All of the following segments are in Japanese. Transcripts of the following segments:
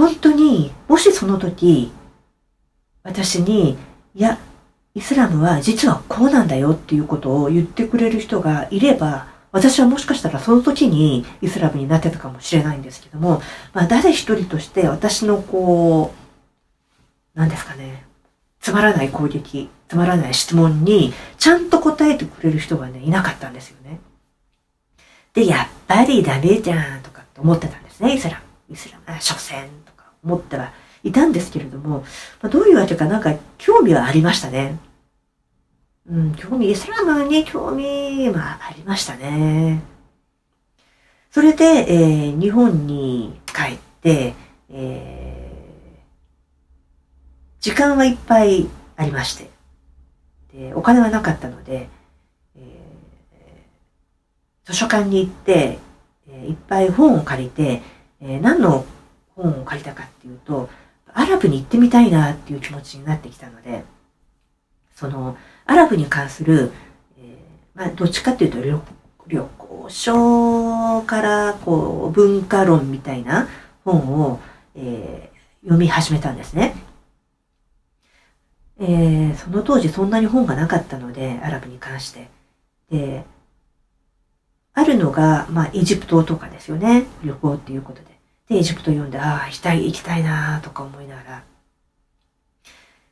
本当に、もしその時、私に、いや、イスラムは実はこうなんだよっていうことを言ってくれる人がいれば、私はもしかしたらその時にイスラムになってたかもしれないんですけども、誰一人として私のなんですかね、つまらない攻撃、つまらない質問にちゃんと答えてくれる人がね、いなかったんですよね。で、やっぱりダメじゃんとかって思ってたんですね、イスラム、所詮とか思ってはいたんですけれども、どういうわけかなんか興味はありましたね。イスラムに興味はありましたね。それで、日本に帰って、時間はいっぱいありまして、でお金はなかったので、図書館に行って、いっぱい本を借りて、何の本を借りたかっていうと、アラブに行ってみたいなっていう気持ちになってきたので、そのアラブに関する、どっちかっていうと旅行書から文化論みたいな本を、読み始めたんですね。その当時そんなに本がなかったので、アラブに関して。で、あるのが、エジプトとかですよね。旅行っていうことで。で、エジプト読んで、行きたいなとか思いながら。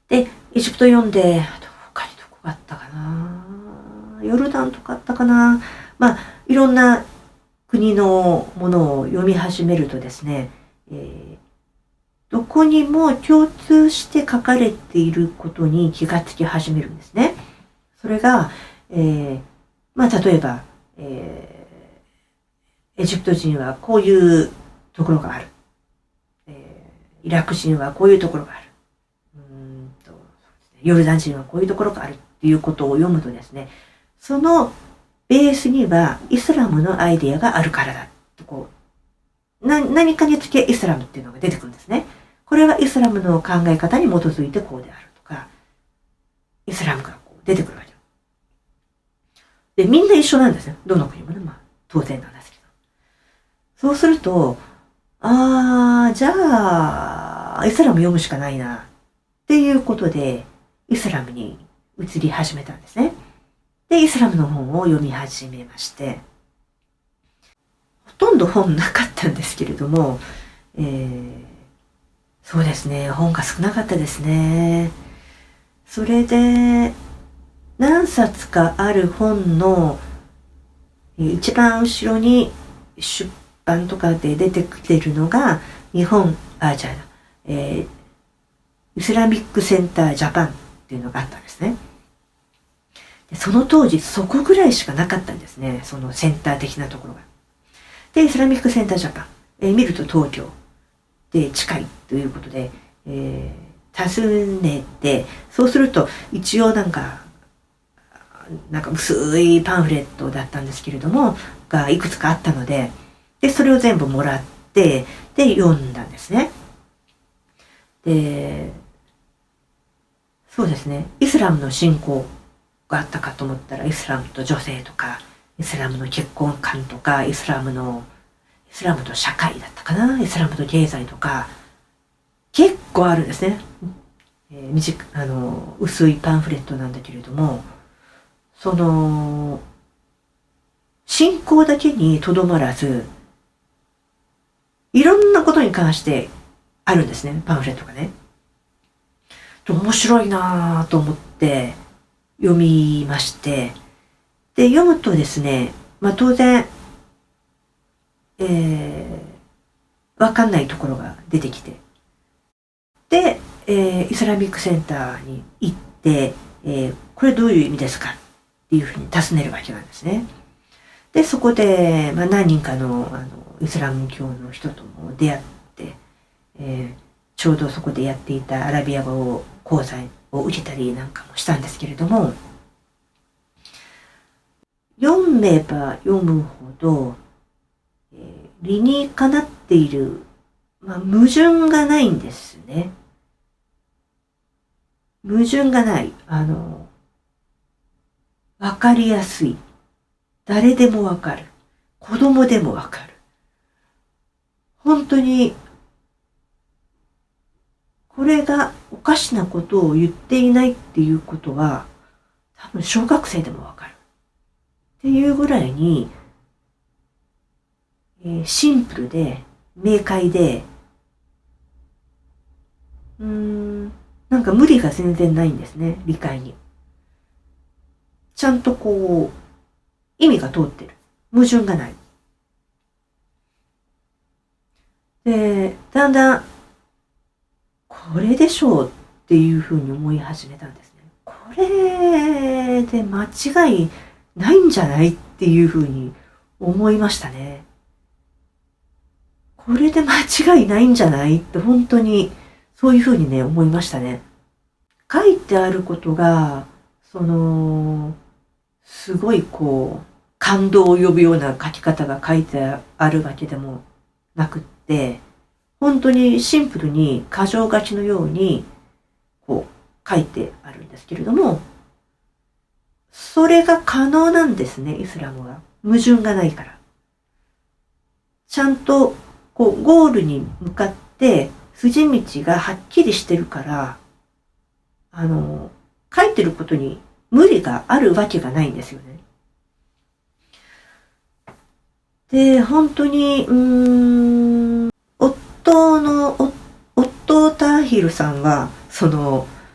で、エジプト読んで、他にどこがあったかな、ヨルダンとかあったかな、いろんな国のものを読み始めるとですね、どこにも共通して書かれていることに気がつき始めるんですね。それが、例えば、エジプト人はこういうところがある。イラク人はこういうところがある。ヨルダン人はこういうところがあるっていうことを読むとですね、そのベースにはイスラムのアイデアがあるからだと何かにつけイスラムっていうのが出てくるんですね。これはイスラムの考え方に基づいてこうであるとか、イスラムが出てくるわけで、みんな一緒なんですね。どの国もね、当然なんですけど。そうすると、じゃあ、イスラム読むしかないな、っていうことで、イスラムに移り始めたんですね。で、イスラムの本を読み始めまして、ほとんど本なかったんですけれども、そうですね、本が少なかったですね。それで、何冊かある本の一番後ろに出版とかで出てきているのが、イスラミックセンタージャパンっていうのがあったんですね。でその当時そこぐらいしかなかったんですね、そのセンター的なところが。で、イスラミックセンタージャパン、見ると東京で近いということで、訪ねて、そうすると一応なんか薄いパンフレットだったんですけれども、がいくつかあったので、それを全部もらって、で、読んだんですね。で、そうですね、イスラムの信仰があったかと思ったら、イスラムと女性とか、イスラムの結婚観とか、イスラムと社会だったかな、イスラムと経済とか、結構あるんですね。薄いパンフレットなんだけれども、信仰だけにとどまらず、いろんなことに関してあるんですね、パンフレットがね。面白いなぁと思って読みまして、で、読むとですね、当然、わかんないところが出てきて、で、イスラミックセンターに行って、これどういう意味ですかっていうふうに尋ねるわけなんですね。で、そこで、何人かのイスラム教の人とも出会って、ちょうどそこでやっていたアラビア語講座を受けたりなんかもしたんですけれども、読めば読むほど、理にかなっている、矛盾がないんですね。矛盾がない。わかりやすい。誰でもわかる。子供でもわかる。本当にれがおかしなことを言っていないっていうことは、多分小学生でもわかる。っていうぐらいに、シンプルで、明快で、なんか無理が全然ないんですね、理解に。ちゃんとこう、意味が通ってる。矛盾がない。で、だんだん、これでしょうっていうふうに思い始めたんですね。これで間違いないんじゃないっていうふうに思いましたね。これで間違いないんじゃないって本当にそういうふうにね、思いましたね。書いてあることが、すごいこう、感動を呼ぶような書き方が書いてあるわけでもなくって、本当にシンプルに箇条書きのように、こう、書いてあるんですけれども、それが可能なんですね、イスラムは。矛盾がないから。ちゃんと、こう、ゴールに向かって、筋道がはっきりしてるから、書いてることに無理があるわけがないんですよね。で、本当に、夫ターヒルさんは、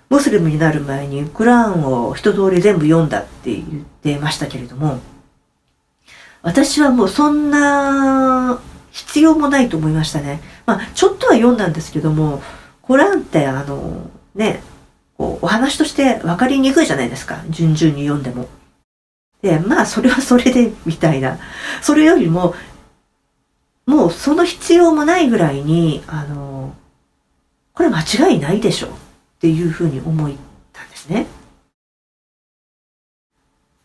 ムスリムになる前にクラーンを一通り全部読んだって言ってましたけれども、私はもうそんな必要もないと思いましたね。まあ、ちょっとは読んだんですけども、コランってね、こうお話として分かりにくいじゃないですか。順々に読んでも。で、まあ、それはそれで、みたいな。それよりも、もうその必要もないぐらいに、これ間違いないでしょっていうふうに思ったんですね。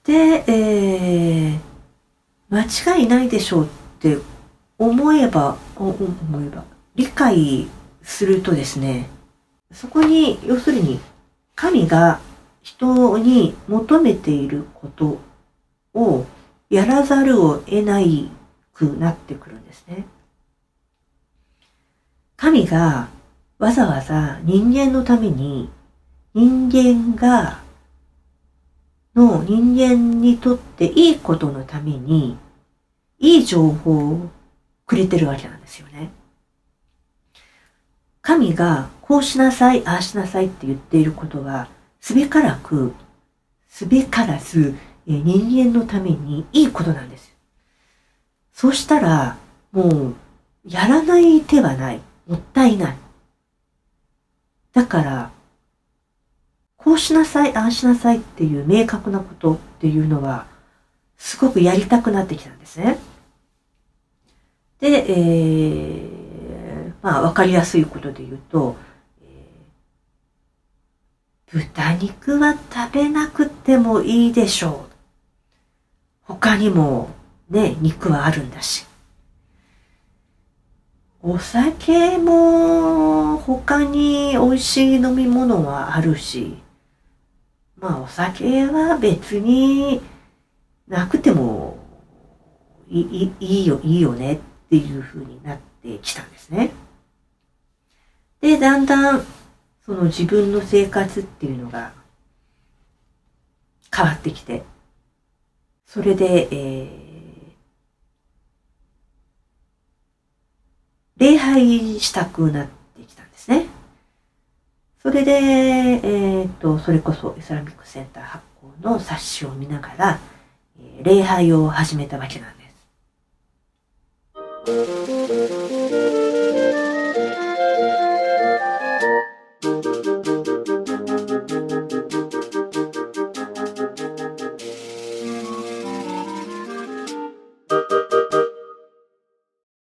で、間違いないでしょうって思えば、理解するとですね、そこに、要するに、神が人に求めていることをやらざるを得ないくなってくるんですね。神がわざわざ人間のために、人間にとっていいことのために、いい情報をくれてるわけなんですよね。神がこうしなさい、ああしなさいって言っていることは、すべからず人間のためにいいことなんです。そうしたら、もう、やらない手はない。もったいない。だから、こうしなさい、ああしなさいっていう明確なことっていうのは、すごくやりたくなってきたんですね。で、まあ、わかりやすいことで言うと、豚肉は食べなくてもいいでしょう。他にもね、肉はあるんだし。お酒も他に美味しい飲み物はあるし、まあお酒は別になくてもいいよねっていう風になってきたんですね。で、だんだんその自分の生活っていうのが変わってきて、それで、礼拝したくなってきたんですね。それで、それこそイスラミックセンター発行の冊子を見ながら、礼拝を始めたわけなんです。